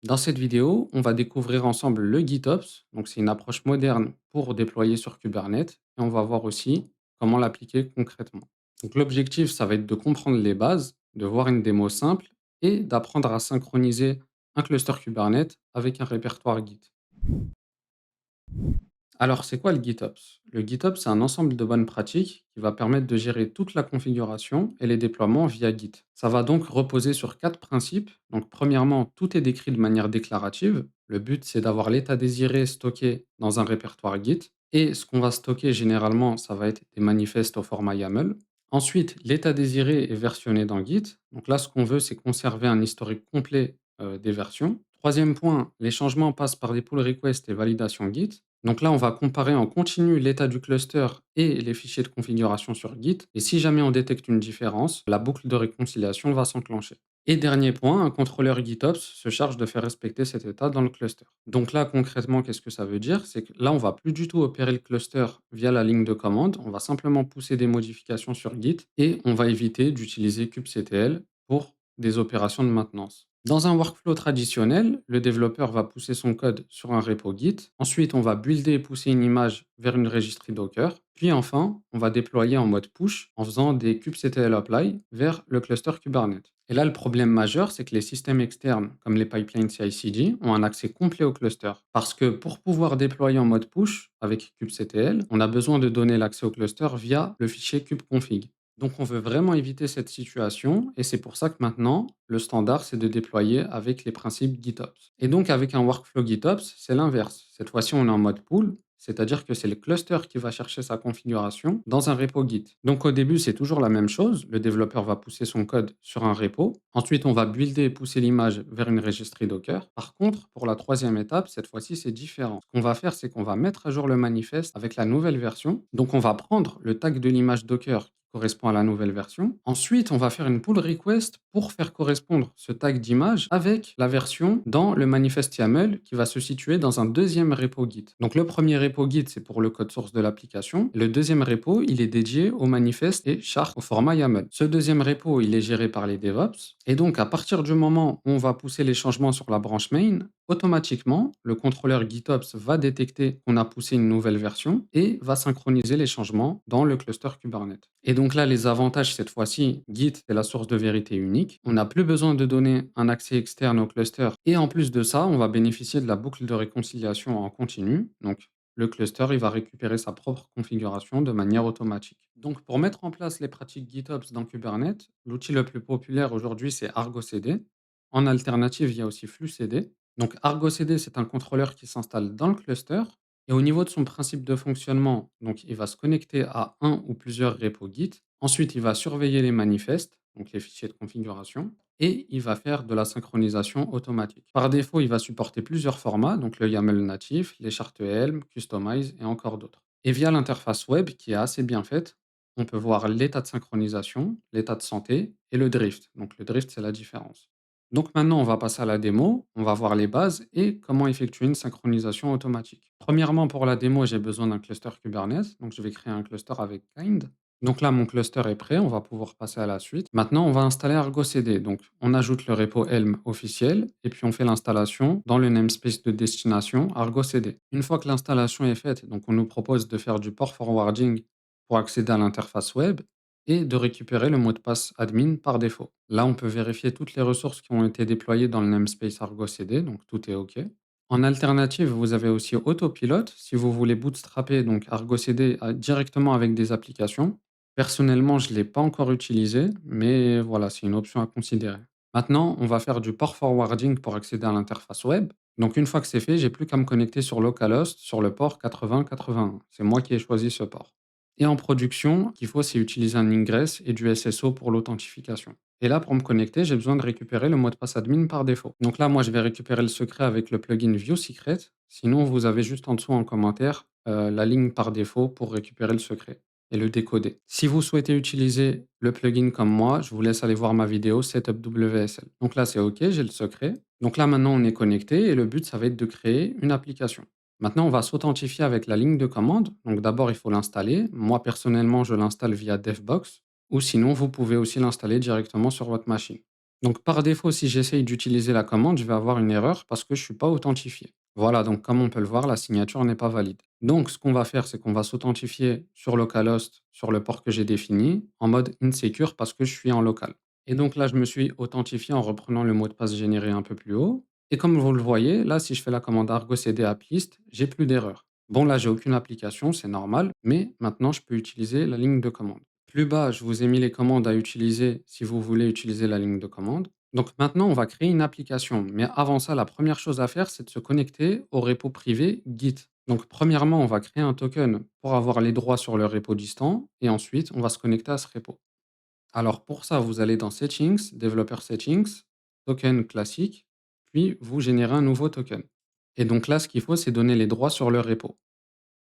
Dans cette vidéo, on va découvrir ensemble le GitOps. Donc, c'est une approche moderne pour déployer sur Kubernetes et on va voir aussi comment l'appliquer concrètement. Donc, l'objectif, ça va être de comprendre les bases, de voir une démo simple et d'apprendre à synchroniser un cluster Kubernetes avec un répertoire Git. Alors, c'est quoi le GitOps? Le GitOps, c'est un ensemble de bonnes pratiques qui va permettre de gérer toute la configuration et les déploiements via Git. Ça va donc reposer sur quatre principes. Donc, premièrement, tout est décrit de manière déclarative. Le but, c'est d'avoir l'état désiré stocké dans un répertoire Git. Et ce qu'on va stocker généralement, ça va être des manifestes au format YAML. Ensuite, l'état désiré est versionné dans Git. Donc là, ce qu'on veut, c'est conserver un historique complet des versions. Troisième point, les changements passent par des pull requests et validations Git. Donc là, on va comparer en continu l'état du cluster et les fichiers de configuration sur Git. Et si jamais on détecte une différence, la boucle de réconciliation va s'enclencher. Et dernier point, un contrôleur GitOps se charge de faire respecter cet état dans le cluster. Donc là, concrètement, qu'est-ce que ça veut dire? C'est que là, on va plus du tout opérer le cluster via la ligne de commande. On va simplement pousser des modifications sur Git et on va éviter d'utiliser kubectl pour des opérations de maintenance. Dans un workflow traditionnel, le développeur va pousser son code sur un repo Git. Ensuite, on va builder et pousser une image vers une registry Docker. Puis enfin, on va déployer en mode push en faisant des kubectl apply vers le cluster Kubernetes. Et là, le problème majeur, c'est que les systèmes externes, comme les pipelines CI/CD, ont un accès complet au cluster. Parce que pour pouvoir déployer en mode push avec kubectl, on a besoin de donner l'accès au cluster via le fichier kubeconfig. Donc, on veut vraiment éviter cette situation et c'est pour ça que maintenant, le standard, c'est de déployer avec les principes GitOps. Et donc, avec un workflow GitOps, c'est l'inverse. Cette fois-ci, on est en mode pull, c'est-à-dire que c'est le cluster qui va chercher sa configuration dans un repo Git. Donc, au début, c'est toujours la même chose. Le développeur va pousser son code sur un repo. Ensuite, on va builder et pousser l'image vers une registry Docker. Par contre, pour la troisième étape, cette fois-ci, c'est différent. Ce qu'on va faire, c'est qu'on va mettre à jour le manifeste avec la nouvelle version. Donc, on va prendre le tag de l'image Docker correspond à la nouvelle version. Ensuite, on va faire une pull request pour faire correspondre ce tag d'image avec la version dans le manifeste YAML qui va se situer dans un deuxième repo Git. Donc le premier repo Git, c'est pour le code source de l'application. Le deuxième repo, il est dédié au manifeste et chart au format YAML. Ce deuxième repo, il est géré par les DevOps. Et donc, à partir du moment où on va pousser les changements sur la branche main, automatiquement, le contrôleur GitOps va détecter qu'on a poussé une nouvelle version et va synchroniser les changements dans le cluster Kubernetes. Et donc là, les avantages cette fois-ci, Git est la source de vérité unique. On n'a plus besoin de donner un accès externe au cluster. Et en plus de ça, on va bénéficier de la boucle de réconciliation en continu. Donc, le cluster, il va récupérer sa propre configuration de manière automatique. Donc, pour mettre en place les pratiques GitOps dans Kubernetes, l'outil le plus populaire aujourd'hui, c'est Argo CD. En alternative, il y a aussi FluCD. Donc Argo CD, c'est un contrôleur qui s'installe dans le cluster et au niveau de son principe de fonctionnement, donc il va se connecter à un ou plusieurs repos Git. Ensuite, il va surveiller les manifestes, donc les fichiers de configuration, et il va faire de la synchronisation automatique. Par défaut, il va supporter plusieurs formats, donc le YAML natif, les chartes Helm, Customize et encore d'autres. Et via l'interface web qui est assez bien faite, on peut voir l'état de synchronisation, l'état de santé et le drift. Donc le drift, c'est la différence. Donc maintenant, on va passer à la démo, on va voir les bases et comment effectuer une synchronisation automatique. Premièrement, pour la démo, j'ai besoin d'un cluster Kubernetes, donc je vais créer un cluster avec Kind. Donc là, mon cluster est prêt, on va pouvoir passer à la suite. Maintenant, on va installer Argo CD. Donc, on ajoute le repo Helm officiel et puis on fait l'installation dans le namespace de destination Argo CD. Une fois que l'installation est faite, donc on nous propose de faire du port forwarding pour accéder à l'interface web et de récupérer le mot de passe admin par défaut. Là, on peut vérifier toutes les ressources qui ont été déployées dans le namespace Argo CD, donc tout est OK. En alternative, vous avez aussi Autopilot si vous voulez bootstrapper donc Argo CD directement avec des applications. Personnellement, je ne l'ai pas encore utilisé, mais voilà, c'est une option à considérer. Maintenant, on va faire du port forwarding pour accéder à l'interface web. Donc une fois que c'est fait, j'ai plus qu'à me connecter sur localhost sur le port 8081. C'est moi qui ai choisi ce port. Et en production, ce qu'il faut, c'est utiliser un ingress et du SSO pour l'authentification. Et là, pour me connecter, j'ai besoin de récupérer le mot de passe admin par défaut. Donc là, moi, je vais récupérer le secret avec le plugin ViewSecret. Sinon, vous avez juste en dessous en commentaire la ligne par défaut pour récupérer le secret et le décoder. Si vous souhaitez utiliser le plugin comme moi, je vous laisse aller voir ma vidéo Setup WSL. Donc là, c'est OK, j'ai le secret. Donc là, maintenant, on est connecté et le but, ça va être de créer une application. Maintenant, on va s'authentifier avec la ligne de commande. Donc d'abord, il faut l'installer. Moi, personnellement, je l'installe via Devbox ou sinon, vous pouvez aussi l'installer directement sur votre machine. Donc par défaut, si j'essaye d'utiliser la commande, je vais avoir une erreur parce que je ne suis pas authentifié. Voilà, donc comme on peut le voir, la signature n'est pas valide. Donc ce qu'on va faire, c'est qu'on va s'authentifier sur localhost, sur le port que j'ai défini, en mode insecure parce que je suis en local. Et donc là, je me suis authentifié en reprenant le mot de passe généré un peu plus haut. Et comme vous le voyez, là, si je fais la commande argo cd applist, j'ai plus d'erreur. Bon, là, j'ai aucune application, c'est normal, mais maintenant, je peux utiliser la ligne de commande. Plus bas, je vous ai mis les commandes à utiliser si vous voulez utiliser la ligne de commande. Donc maintenant, on va créer une application. Mais avant ça, la première chose à faire, c'est de se connecter au repo privé Git. Donc premièrement, on va créer un token pour avoir les droits sur le repo distant. Et ensuite, on va se connecter à ce repo. Alors pour ça, vous allez dans Settings, Developer Settings, Token classique, puis vous générez un nouveau token. Et donc là, ce qu'il faut, c'est donner les droits sur le repo.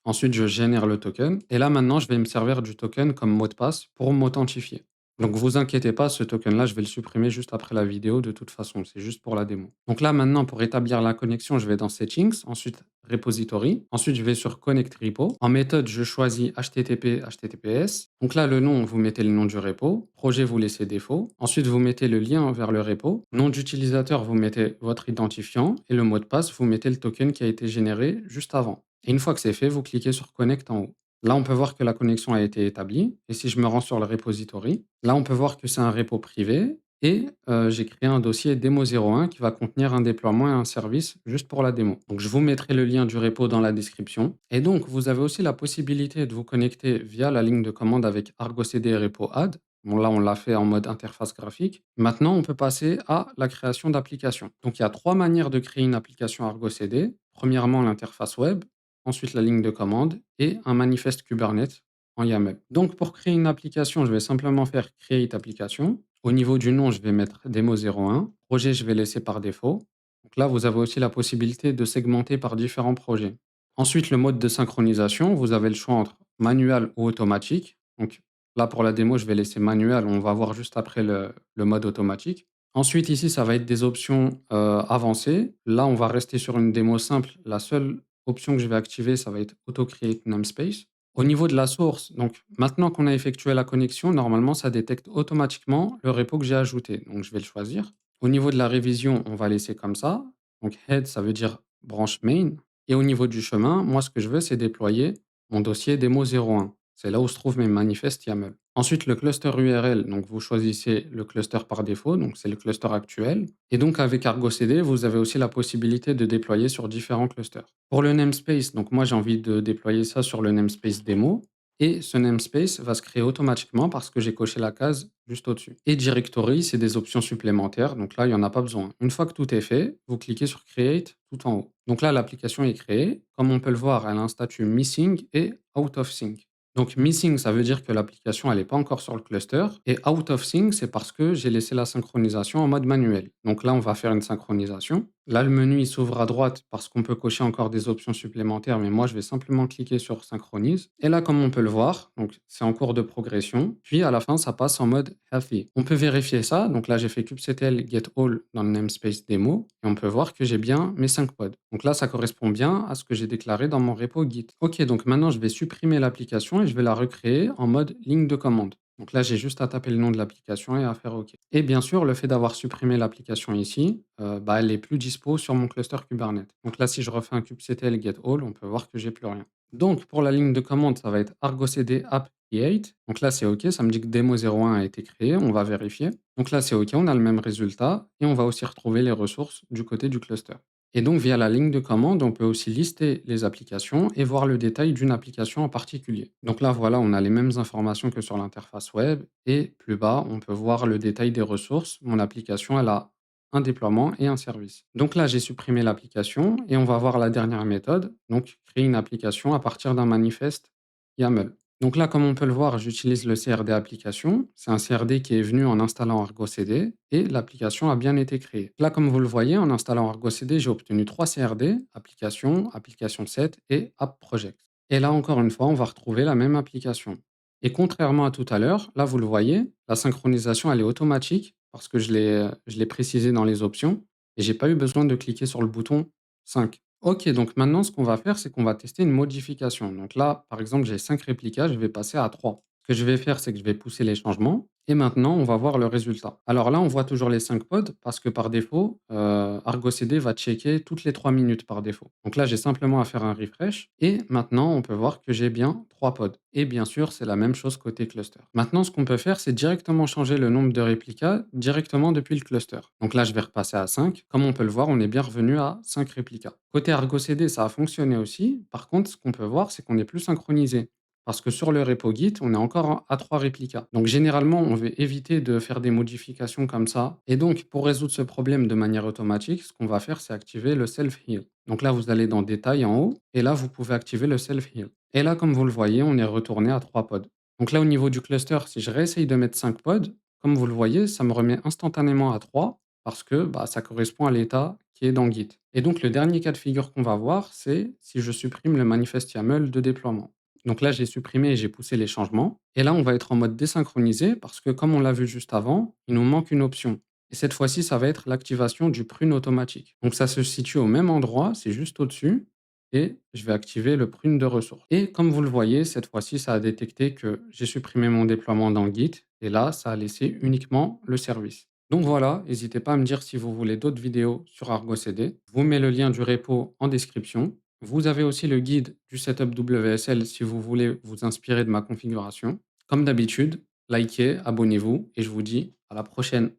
Ensuite, je génère le token. Et là, maintenant, je vais me servir du token comme mot de passe pour m'authentifier. Donc, vous inquiétez pas, ce token-là, je vais le supprimer juste après la vidéo de toute façon. C'est juste pour la démo. Donc là, maintenant, pour établir la connexion, je vais dans Settings, ensuite Repository. Ensuite, je vais sur Connect Repo. En méthode, je choisis HTTP, HTTPS. Donc là, le nom, vous mettez le nom du repo. Projet, vous laissez défaut. Ensuite, vous mettez le lien vers le repo. Nom d'utilisateur, vous mettez votre identifiant. Et le mot de passe, vous mettez le token qui a été généré juste avant. Et une fois que c'est fait, vous cliquez sur Connect en haut. Là, on peut voir que la connexion a été établie. Et si je me rends sur le repository, là, on peut voir que c'est un repo privé. Et j'ai créé un dossier démo 01 qui va contenir un déploiement et un service juste pour la démo. Donc, je vous mettrai le lien du repo dans la description. Et donc, vous avez aussi la possibilité de vous connecter via la ligne de commande avec Argo CD Repo Add. Bon, là, on l'a fait en mode interface graphique. Maintenant, on peut passer à la création d'applications. Donc, il y a trois manières de créer une application Argo CD. Premièrement, l'interface web, ensuite la ligne de commande et un manifeste Kubernetes en YAML. Donc, pour créer une application, je vais simplement faire Create Application. Au niveau du nom, je vais mettre Demo 01. Projet, je vais laisser par défaut. Donc là, vous avez aussi la possibilité de segmenter par différents projets. Ensuite, le mode de synchronisation, vous avez le choix entre manuel ou automatique. Donc là, pour la démo, je vais laisser manuel. On va voir juste après le mode automatique. Ensuite, ici, ça va être des options avancées. Là, on va rester sur une démo simple. La seule option que je vais activer, ça va être Auto Create Namespace. Au niveau de la source, donc maintenant qu'on a effectué la connexion, normalement, ça détecte automatiquement le repo que j'ai ajouté. Donc, je vais le choisir. Au niveau de la révision, on va laisser comme ça. Donc, head, ça veut dire branche main. Et au niveau du chemin, moi, ce que je veux, c'est déployer mon dossier démo 01. C'est là où se trouvent mes manifestes YAML. Ensuite, le cluster URL, donc vous choisissez le cluster par défaut, donc c'est le cluster actuel. Et donc avec Argo CD, vous avez aussi la possibilité de déployer sur différents clusters. Pour le namespace, donc moi j'ai envie de déployer ça sur le namespace démo. Et ce namespace va se créer automatiquement parce que j'ai coché la case juste au-dessus. Et directory, c'est des options supplémentaires, donc là, il n'y en a pas besoin. Une fois que tout est fait, vous cliquez sur Create tout en haut. Donc là, l'application est créée. Comme on peut le voir, elle a un statut Missing et Out of Sync. Donc missing, ça veut dire que l'application, elle n'est pas encore sur le cluster. Et out of sync, c'est parce que j'ai laissé la synchronisation en mode manuel. Donc là, on va faire une synchronisation. Là, le menu, il s'ouvre à droite parce qu'on peut cocher encore des options supplémentaires, mais moi, je vais simplement cliquer sur synchronise. Et là, comme on peut le voir, donc c'est en cours de progression. Puis à la fin, ça passe en mode healthy. On peut vérifier ça. Donc là, j'ai fait kubectl get all dans le namespace démo et on peut voir que j'ai bien mes 5 pods. Donc là, ça correspond bien à ce que j'ai déclaré dans mon repo Git. Ok, donc maintenant, je vais supprimer l'application et je vais la recréer en mode ligne de commande. Donc là, j'ai juste à taper le nom de l'application et à faire OK. Et bien sûr, le fait d'avoir supprimé l'application ici, elle est plus dispo sur mon cluster Kubernetes. Donc là, si je refais un kubectl get all, on peut voir que j'ai plus rien. Donc pour la ligne de commande, ça va être argo cd app create. Donc là, c'est OK, ça me dit que démo 01 a été créé, on va vérifier. Donc là, c'est OK, on a le même résultat et on va aussi retrouver les ressources du côté du cluster. Et donc, via la ligne de commande, on peut aussi lister les applications et voir le détail d'une application en particulier. Donc là, voilà, on a les mêmes informations que sur l'interface web. Et plus bas, on peut voir le détail des ressources. Mon application, elle a un déploiement et un service. Donc là, j'ai supprimé l'application et on va voir la dernière méthode. Donc, créer une application à partir d'un manifeste YAML. Donc là, comme on peut le voir, j'utilise le CRD application. C'est un CRD qui est venu en installant Argo CD et l'application a bien été créée. Là, comme vous le voyez, en installant Argo CD, j'ai obtenu 3 CRD, application, application 7 et app project. Et là, encore une fois, on va retrouver la même application. Et contrairement à tout à l'heure, là, vous le voyez, la synchronisation, elle est automatique parce que je l'ai précisé dans les options et j'ai pas eu besoin de cliquer sur le bouton 5. Ok, donc maintenant, ce qu'on va faire, c'est qu'on va tester une modification. Donc là, par exemple, j'ai 5 réplicas, je vais passer à 3. Ce que je vais faire, c'est que je vais pousser les changements et maintenant, on va voir le résultat. Alors là, on voit toujours les 5 pods parce que par défaut, Argo CD va checker toutes les 3 minutes par défaut. Donc là, j'ai simplement à faire un refresh et maintenant, on peut voir que j'ai bien 3 pods. Et bien sûr, c'est la même chose côté cluster. Maintenant, ce qu'on peut faire, c'est directement changer le nombre de réplicas directement depuis le cluster. Donc là, je vais repasser à 5. Comme on peut le voir, on est bien revenu à 5 réplicas. Côté Argo CD, ça a fonctionné aussi. Par contre, ce qu'on peut voir, c'est qu'on n'est plus synchronisé. Parce que sur le repo Git, on est encore à 3 réplicas. Donc généralement, on veut éviter de faire des modifications comme ça. Et donc, pour résoudre ce problème de manière automatique, ce qu'on va faire, c'est activer le self-heal. Donc là, vous allez dans Détails en haut, et là, vous pouvez activer le self-heal. Et là, comme vous le voyez, on est retourné à 3 pods. Donc là, au niveau du cluster, si je réessaye de mettre 5 pods, comme vous le voyez, ça me remet instantanément à 3 parce que ça correspond à l'état qui est dans Git. Et donc, le dernier cas de figure qu'on va voir, c'est si je supprime le manifest YAML de déploiement. Donc là, j'ai supprimé et j'ai poussé les changements. Et là, on va être en mode désynchronisé parce que comme on l'a vu juste avant, il nous manque une option. Et cette fois-ci, ça va être l'activation du prune automatique. Donc ça se situe au même endroit, c'est juste au-dessus. Et je vais activer le prune de ressources. Et comme vous le voyez, cette fois-ci, ça a détecté que j'ai supprimé mon déploiement dans Git. Et là, ça a laissé uniquement le service. Donc voilà, n'hésitez pas à me dire si vous voulez d'autres vidéos sur Argo CD. Je vous mets le lien du repo en description. Vous avez aussi le guide du setup WSL si vous voulez vous inspirer de ma configuration. Comme d'habitude, likez, abonnez-vous et je vous dis à la prochaine.